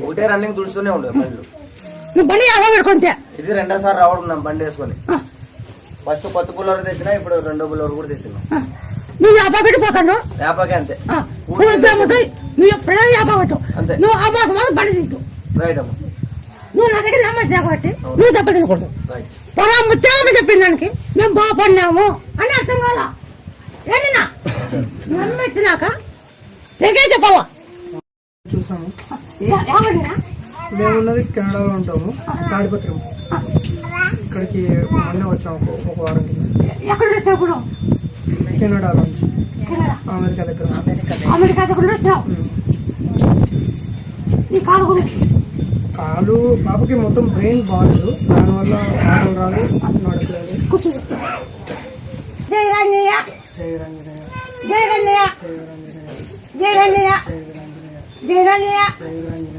ఒకటే రన్నింగ్ తుడుస్తూనే ఉండదు బండ్లు. నువ్వు బండి యాభై పెట్టుకుంటే ఇది రెండోసారి రావడం బండి వేసుకొని. ఫస్ట్ కొత్త బుల్లర్ తెచ్చినా, ఇప్పుడు రెండో బుల్లర్ కూడా తెచ్చినా. నువ్వు యాభై పెట్టిపోతాను యాభకే అంతే. నువ్వు ఎప్పుడైనా యాభై పెట్టు అంతే. నువ్వు ఆ మాసం బండి తింటు. రైట్ అమ్మ. నువ్వు నా దగ్గర నమ్మచ్చు కాబట్టి నువ్వు దెబ్బ తినకూడదు. రైట్. పొరా ముత్యాలమ్మ చెప్పింది దానికి మేము బాగుపడినాము అని అర్థం కావాలా. ఏంటినా నమ్మెచ్చినాక తెగే చెప్పావా. చూసాము. మేమున్నది కెనడాలో ఉంటాము, తాడిపత్రం. ఇక్కడికి మొన్న వచ్చాము ఒక వారం కింద. ఎక్కడ వచ్చావు? కెనడాలో నుంచి, అమెరికా దగ్గర. అమెరికా దగ్గర వచ్చావు. ఈ కాలు గురించి కాలు బాబుకి మొత్తం బ్రెయిన్ బాగాలేదు, దానివల్ల ఆడలు రాదు, నడపలేదు. కూర్చో. జై రంగయ్య, జై రంజనయ్య, జై రంగయ్య, జై రంజనయ్య, జై రంగయ్య, జై రంజనయ్య, జై రంగయ్య. జై రంజనయ్య.